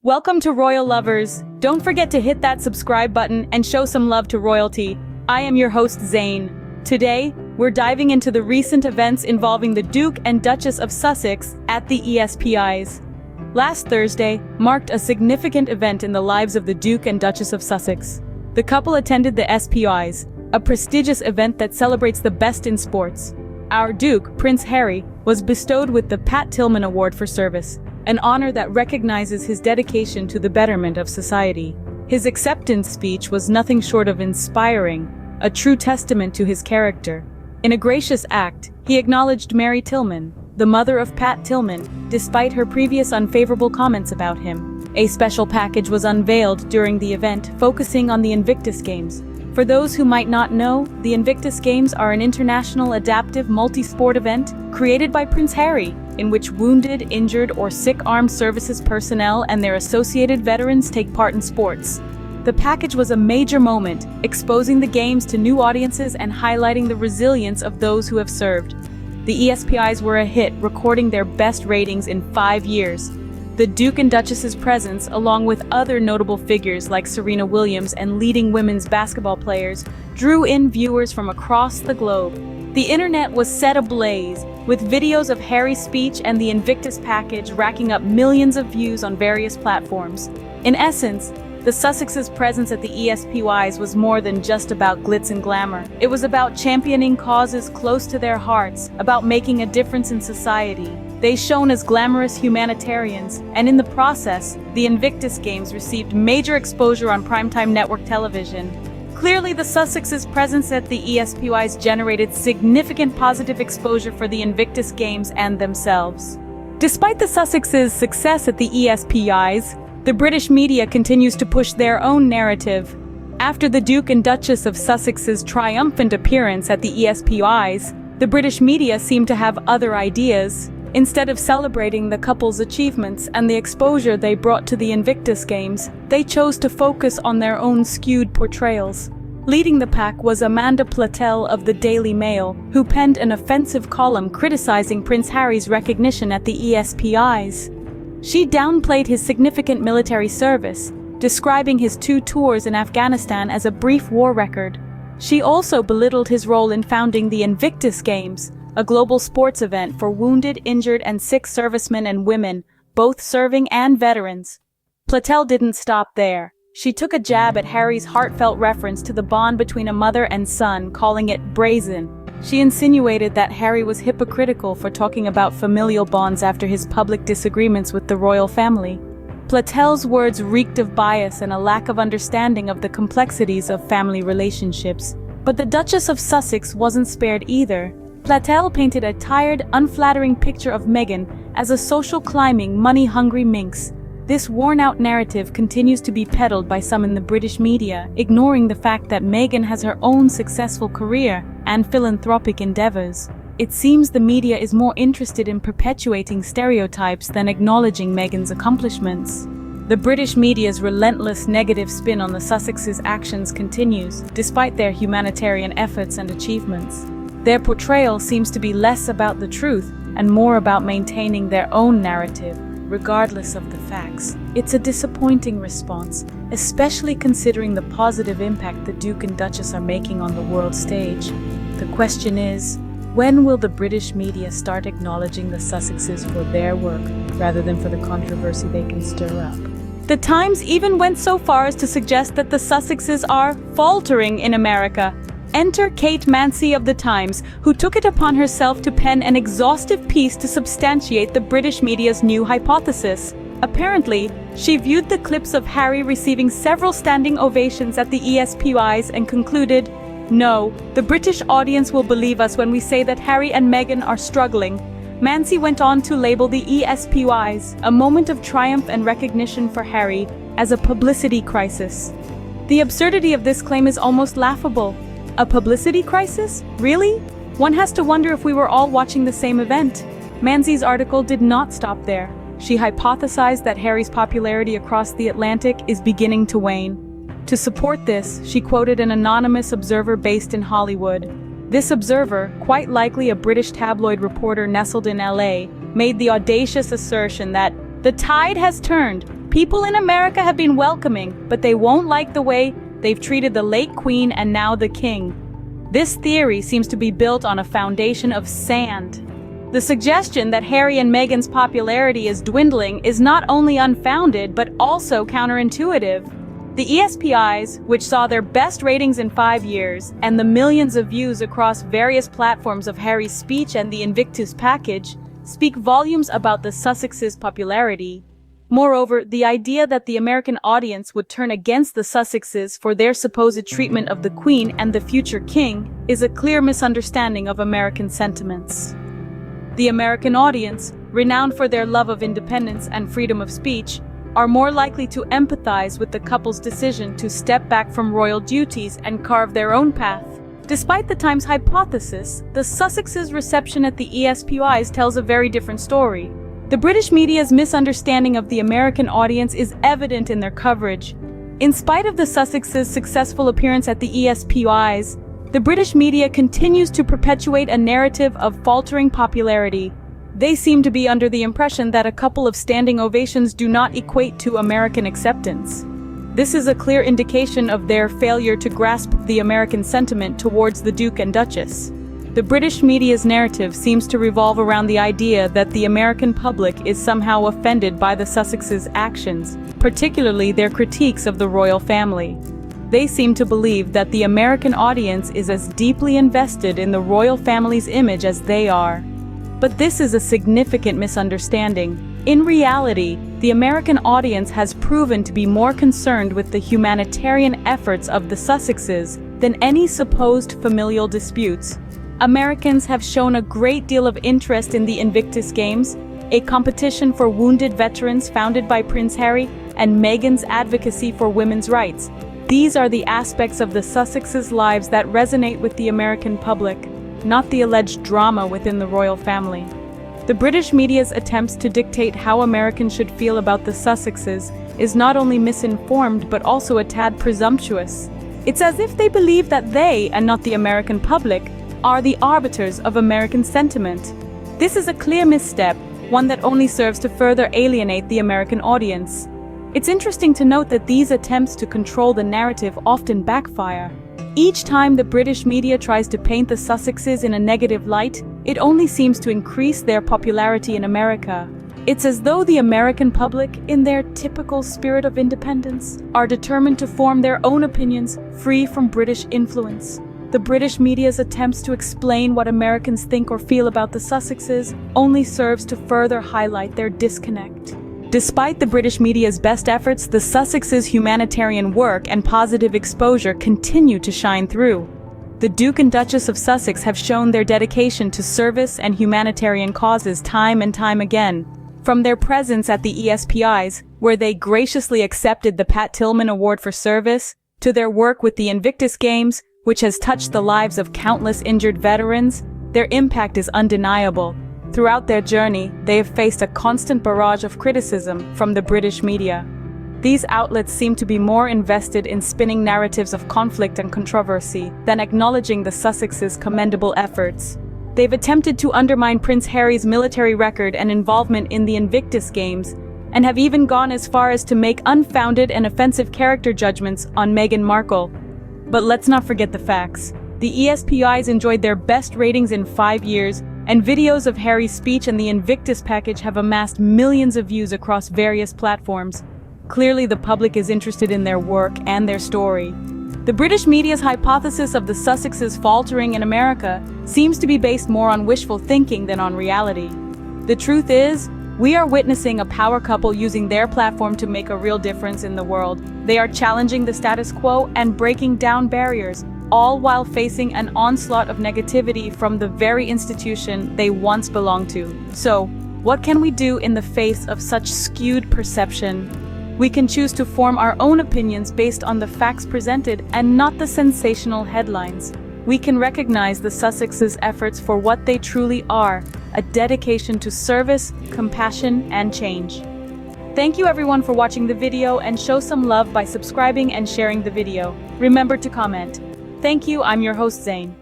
Welcome to Royal Lovers. Don't forget to hit that subscribe button and show some love to royalty. I am your host, Zane. Today, we're diving into the recent events involving the Duke and Duchess of Sussex at the ESPYs. Last Thursday marked a significant event in the lives of the Duke and Duchess of Sussex. The couple attended the ESPYs, a prestigious event that celebrates the best in sports. Our Duke, Prince Harry, was bestowed with the Pat Tillman Award for Service, an honor that recognizes his dedication to the betterment of society. His acceptance speech was nothing short of inspiring, a true testament to his character. In a gracious act, he acknowledged Mary Tillman, the mother of Pat Tillman, despite her previous unfavorable comments about him. A special package was unveiled during the event, focusing on the Invictus Games. For those who might not know, the Invictus Games are an international adaptive multi-sport event created by Prince Harry, in which wounded, injured, or sick armed services personnel and their associated veterans take part in sports. The package was a major moment, exposing the games to new audiences and highlighting the resilience of those who have served. The ESPYs were a hit, recording their best ratings in 5 years. The Duke and Duchess's presence, along with other notable figures like Serena Williams and leading women's basketball players, drew in viewers from across the globe. The internet was set ablaze, with videos of Harry's speech and the Invictus package racking up millions of views on various platforms. In essence, the Sussexes' presence at the ESPYs was more than just about glitz and glamour. It was about championing causes close to their hearts, about making a difference in society. They shone as glamorous humanitarians, and in the process, the Invictus Games received major exposure on primetime network television. Clearly, the Sussexes' presence at the ESPYs generated significant positive exposure for the Invictus Games and themselves. Despite the Sussexes' success at the ESPYs, the British media continues to push their own narrative. After the Duke and Duchess of Sussex's triumphant appearance at the ESPYs, the British media seemed to have other ideas. Instead of celebrating the couple's achievements and the exposure they brought to the Invictus Games, they chose to focus on their own skewed portrayals. Leading the pack was Amanda Platell of the Daily Mail, who penned an offensive column criticizing Prince Harry's recognition at the ESPYs. She downplayed his significant military service, describing his 2 tours in Afghanistan as a brief war record. She also belittled his role in founding the Invictus Games, a global sports event for wounded, injured, and sick servicemen and women, both serving and veterans. Platell didn't stop there. She took a jab at Harry's heartfelt reference to the bond between a mother and son, calling it brazen. She insinuated that Harry was hypocritical for talking about familial bonds after his public disagreements with the royal family. Platell's words reeked of bias and a lack of understanding of the complexities of family relationships. But the Duchess of Sussex wasn't spared either. Platell painted a tired, unflattering picture of Meghan as a social climbing, money-hungry minx. This worn-out narrative continues to be peddled by some in the British media, ignoring the fact that Meghan has her own successful career and philanthropic endeavors. It seems the media is more interested in perpetuating stereotypes than acknowledging Meghan's accomplishments. The British media's relentless negative spin on the Sussexes' actions continues, despite their humanitarian efforts and achievements. Their portrayal seems to be less about the truth and more about maintaining their own narrative, regardless of the facts. It's a disappointing response, especially considering the positive impact the Duke and Duchess are making on the world stage. The question is, when will the British media start acknowledging the Sussexes for their work, rather than for the controversy they can stir up? The Times even went so far as to suggest that the Sussexes are faltering in America. Enter Kate Mansi of The Times, who took it upon herself to pen an exhaustive piece to substantiate the British media's new hypothesis. Apparently, she viewed the clips of Harry receiving several standing ovations at the ESPYs and concluded, "No, the British audience will believe us when we say that Harry and Meghan are struggling." Mansi went on to label the ESPYs a moment of triumph and recognition for Harry as a publicity crisis. The absurdity of this claim is almost laughable. A publicity crisis? Really? One has to wonder if we were all watching the same event. Mansi's article did not stop there. She hypothesized that Harry's popularity across the Atlantic is beginning to wane. To support this, she quoted an anonymous observer based in Hollywood. This observer, quite likely a British tabloid reporter nestled in LA, made the audacious assertion that the tide has turned. People in America have been welcoming, but they won't like the way they've treated the late Queen and now the King. This theory seems to be built on a foundation of sand. The suggestion that Harry and Meghan's popularity is dwindling is not only unfounded but also counterintuitive. The ESPYs, which saw their best ratings in 5 years, and the millions of views across various platforms of Harry's speech and the Invictus package, speak volumes about the Sussexes' popularity. Moreover, the idea that the American audience would turn against the Sussexes for their supposed treatment of the Queen and the future King is a clear misunderstanding of American sentiments. The American audience, renowned for their love of independence and freedom of speech, are more likely to empathize with the couple's decision to step back from royal duties and carve their own path. Despite the Times hypothesis, the Sussexes' reception at the ESPYs tells a very different story. The British media's misunderstanding of the American audience is evident in their coverage. In spite of the Sussexes' successful appearance at the ESPYs, the British media continues to perpetuate a narrative of faltering popularity. They seem to be under the impression that a couple of standing ovations do not equate to American acceptance. This is a clear indication of their failure to grasp the American sentiment towards the Duke and Duchess. The British media's narrative seems to revolve around the idea that the American public is somehow offended by the Sussexes' actions, particularly their critiques of the royal family. They seem to believe that the American audience is as deeply invested in the royal family's image as they are. But this is a significant misunderstanding. In reality, the American audience has proven to be more concerned with the humanitarian efforts of the Sussexes than any supposed familial disputes. Americans have shown a great deal of interest in the Invictus Games, a competition for wounded veterans founded by Prince Harry, and Meghan's advocacy for women's rights. These are the aspects of the Sussexes' lives that resonate with the American public, not the alleged drama within the royal family. The British media's attempts to dictate how Americans should feel about the Sussexes is not only misinformed but also a tad presumptuous. It's as if they believe that they, and not the American public, are the arbiters of American sentiment. This is a clear misstep, one that only serves to further alienate the American audience. It's interesting to note that these attempts to control the narrative often backfire. Each time the British media tries to paint the Sussexes in a negative light, it only seems to increase their popularity in America. It's as though the American public, in their typical spirit of independence, are determined to form their own opinions free from British influence. The British media's attempts to explain what Americans think or feel about the Sussexes only serves to further highlight their disconnect. Despite the British media's best efforts, the Sussexes' humanitarian work and positive exposure continue to shine through. The Duke and Duchess of Sussex have shown their dedication to service and humanitarian causes time and time again. From their presence at the ESPYs, where they graciously accepted the Pat Tillman Award for Service, to their work with the Invictus Games, which has touched the lives of countless injured veterans, their impact is undeniable. Throughout their journey, they have faced a constant barrage of criticism from the British media. These outlets seem to be more invested in spinning narratives of conflict and controversy than acknowledging the Sussexes' commendable efforts. They've attempted to undermine Prince Harry's military record and involvement in the Invictus Games, and have even gone as far as to make unfounded and offensive character judgments on Meghan Markle. But let's not forget the facts. The ESPYs enjoyed their best ratings in 5 years, and videos of Harry's speech and the Invictus package have amassed millions of views across various platforms. Clearly, the public is interested in their work and their story. The British media's hypothesis of the Sussexes faltering in America seems to be based more on wishful thinking than on reality. The truth is, we are witnessing a power couple using their platform to make a real difference in the world. They are challenging the status quo and breaking down barriers, all while facing an onslaught of negativity from the very institution they once belonged to. So, what can we do in the face of such skewed perception? We can choose to form our own opinions based on the facts presented and not the sensational headlines. We can recognize the Sussexes' efforts for what they truly are, a dedication to service, compassion, and change. Thank you everyone for watching the video, and show some love by subscribing and sharing the video. Remember to comment. Thank you, I'm your host Zane.